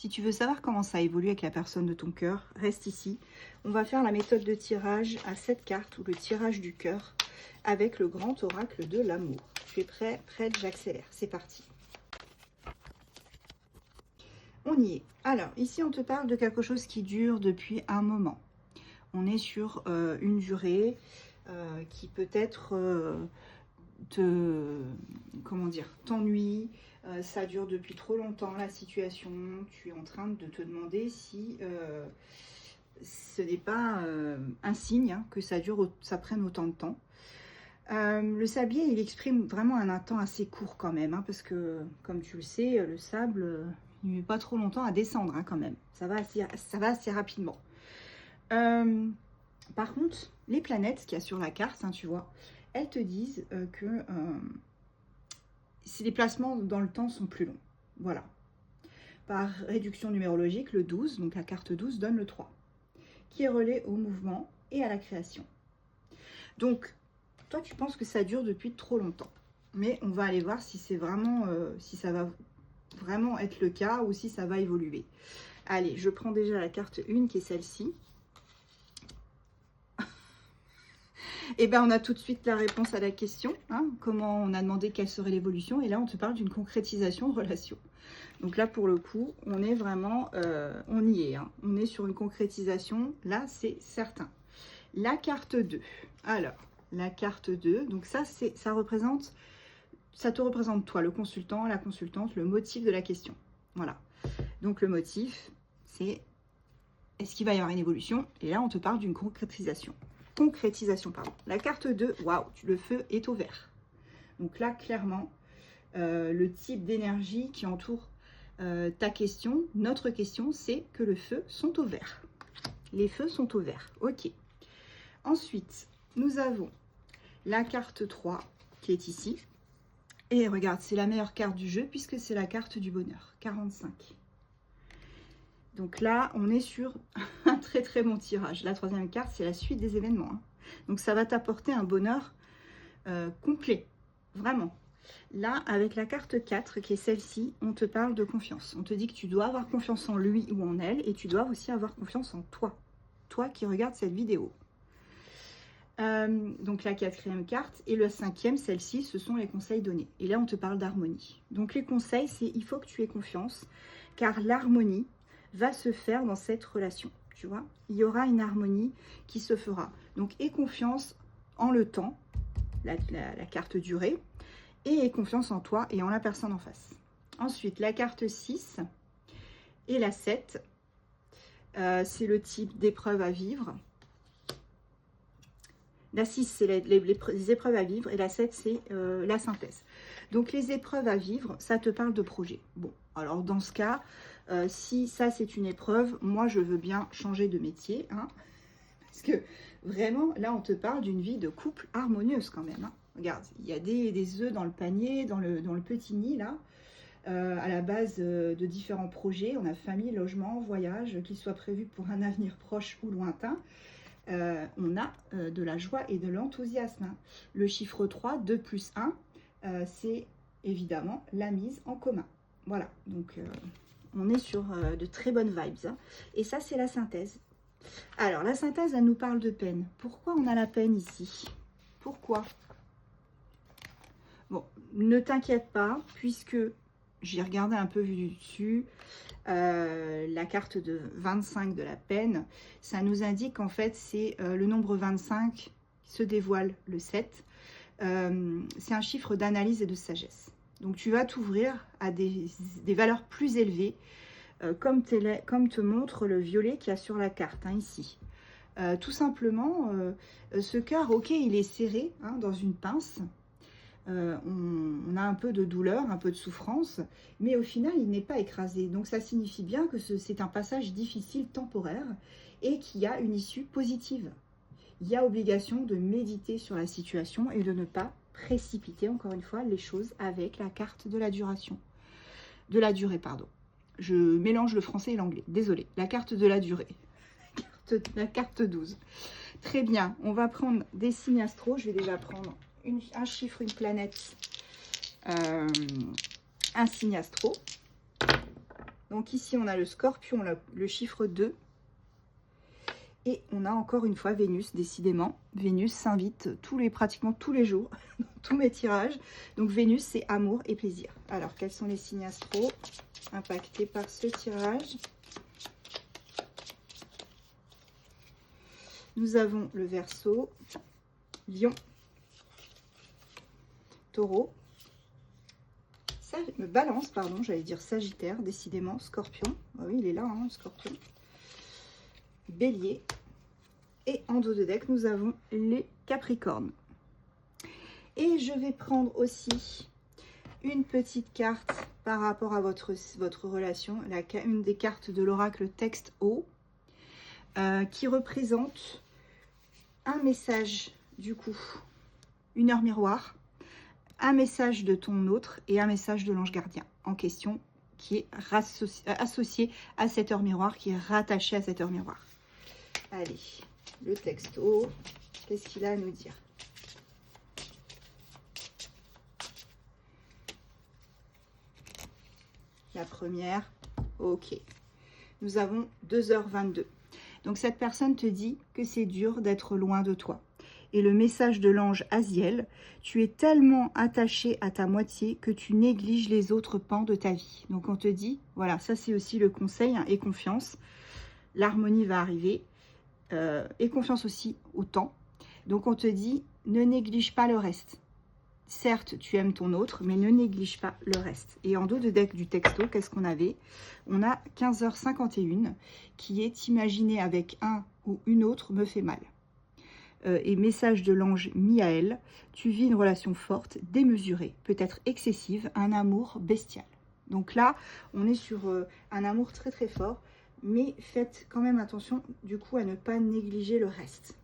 Si tu veux savoir comment ça évolue avec la personne de ton cœur, reste ici. On va faire la méthode de tirage à 7 cartes ou le tirage du cœur avec le grand oracle de l'amour. Tu es prêt? Prête, j'accélère. C'est parti. On y est. Alors, ici, on te parle de quelque chose qui dure depuis un moment. On est sur une durée qui peut-être t'ennuie. Ça dure depuis trop longtemps, la situation. Tu es en train de te demander si ce n'est pas un signe hein, que ça prenne autant de temps. Le sablier, il exprime vraiment un temps assez court quand même, hein, parce que, comme tu le sais, le sable, il ne met pas trop longtemps à descendre hein, quand même. Ça va assez rapidement. Par contre, les planètes qu'il y a sur la carte, hein, tu vois, elles te disent que si les placements dans le temps sont plus longs. Voilà. Par réduction numérologique, le 12, donc la carte 12, donne le 3, qui est relié au mouvement et à la création. Donc, toi, tu penses que ça dure depuis trop longtemps. Mais on va aller voir si c'est vraiment, si ça va vraiment être le cas ou si ça va évoluer. Allez, je prends déjà la carte 1 qui est celle-ci. Et bien, on a tout de suite la réponse à la question. Hein, comment on a demandé quelle serait l'évolution. Et là, on te parle d'une concrétisation de relation. Donc là, pour le coup, on est vraiment, on y est. Hein, on est sur une concrétisation. Là, c'est certain. La carte 2. Alors, la carte 2. Donc ça te représente toi, le consultant, la consultante, le motif de la question. Voilà. Donc le motif, c'est est-ce qu'il va y avoir une évolution? Et là, on te parle d'une concrétisation. Pardon. La carte 2, waouh, le feu est au vert. Donc là, clairement, le type d'énergie qui entoure ta question, notre question, c'est que les feux sont au vert. Les feux sont au vert, ok. Ensuite, nous avons la carte 3 qui est ici. Et regarde, c'est la meilleure carte du jeu puisque c'est la carte du bonheur, 45. Donc là, on est sur un très très bon tirage. La troisième carte, c'est la suite des événements. Hein. Donc ça va t'apporter un bonheur complet, vraiment. Là, avec la carte 4, qui est celle-ci, on te parle de confiance. On te dit que tu dois avoir confiance en lui ou en elle et tu dois aussi avoir confiance en toi. Toi qui regardes cette vidéo. Donc la quatrième carte et la cinquième, celle-ci, ce sont les conseils donnés. Et là, on te parle d'harmonie. Donc les conseils, c'est il faut que tu aies confiance, car l'harmonie va se faire dans cette relation. Tu vois, il y aura une harmonie qui se fera. Donc aie confiance en le temps, la carte durée, et aie confiance en toi et en la personne en face. Ensuite, la carte 6 et la 7, c'est le type d'épreuve à vivre. La 6, c'est les épreuves à vivre et la 7, c'est la synthèse. Donc, les épreuves à vivre, ça te parle de projet. Bon, alors dans ce cas, si ça, c'est une épreuve, moi, je veux bien changer de métier. Hein, parce que vraiment, là, on te parle d'une vie de couple harmonieuse quand même. Hein. Regarde, il y a des œufs dans le panier, dans le petit nid, là. À la base de différents projets. On a famille, logement, voyage, qu'ils soient prévus pour un avenir proche ou lointain. On a de la joie et de l'enthousiasme. Hein. Le chiffre 3, 2 plus 1, c'est évidemment la mise en commun. Voilà, donc on est sur de très bonnes vibes. Hein. Et ça, c'est la synthèse. Alors, la synthèse, elle nous parle de peine. Pourquoi on a la peine ici? Pourquoi? Bon, ne t'inquiète pas, puisque j'ai regardé un peu vu du dessus. La carte de 25 de la peine, ça nous indique qu'en fait c'est le nombre 25 qui se dévoile le 7. C'est un chiffre d'analyse et de sagesse. Donc tu vas t'ouvrir à des valeurs plus élevées, comme te montre le violet qu'il y a sur la carte, hein, ici. Tout simplement, ce cœur, ok, il est serré hein, dans une pince. On a un peu de douleur, un peu de souffrance, mais au final, il n'est pas écrasé. Donc, ça signifie bien que c'est un passage difficile, temporaire, et qu'il y a une issue positive. Il y a obligation de méditer sur la situation et de ne pas précipiter, encore une fois, les choses avec la carte de la duration. De la durée, pardon. Je mélange le français et l'anglais. Désolée. La carte de la durée. La carte 12. Très bien. On va prendre des signes astro. Je vais déjà prendre un chiffre, une planète, un signe astro. Donc ici, on a le Scorpion, le chiffre 2. Et on a encore une fois Vénus, décidément. Vénus s'invite pratiquement tous les jours dans tous mes tirages. Donc Vénus, c'est amour et plaisir. Alors, quels sont les signes astro impactés par ce tirage? Nous avons le Verseau, Lion, Taureau, Balance, pardon, j'allais dire Sagittaire, décidément, Scorpion. Ah oui, il est là, hein, Scorpion. Bélier. Et en dos de deck, nous avons les Capricornes. Et je vais prendre aussi une petite carte par rapport à votre relation, une des cartes de l'oracle Texte O, qui représente un message, du coup, une heure miroir, un message de ton autre et un message de l'ange gardien en question, qui est associé à cette heure miroir, qui est rattaché à cette heure miroir. Allez, le texto, qu'est-ce qu'il a à nous dire? La première, ok. Nous avons 2h22. Donc cette personne te dit que c'est dur d'être loin de toi. Et le message de l'ange Aziel, tu es tellement attaché à ta moitié que tu négliges les autres pans de ta vie. Donc on te dit, voilà, ça c'est aussi le conseil, hein, et confiance. L'harmonie va arriver. Et confiance aussi au temps. Donc on te dit, ne néglige pas le reste. Certes, tu aimes ton autre, mais ne néglige pas le reste. Et en dos de deck du texto, qu'est-ce qu'on avait? On a 15h51, qui est imaginer avec un ou une autre me fait mal. Et message de l'ange Miaël, tu vis une relation forte, démesurée, peut-être excessive, un amour bestial. Donc là, on est sur un amour très très fort. Mais faites quand même attention, du coup, à ne pas négliger le reste.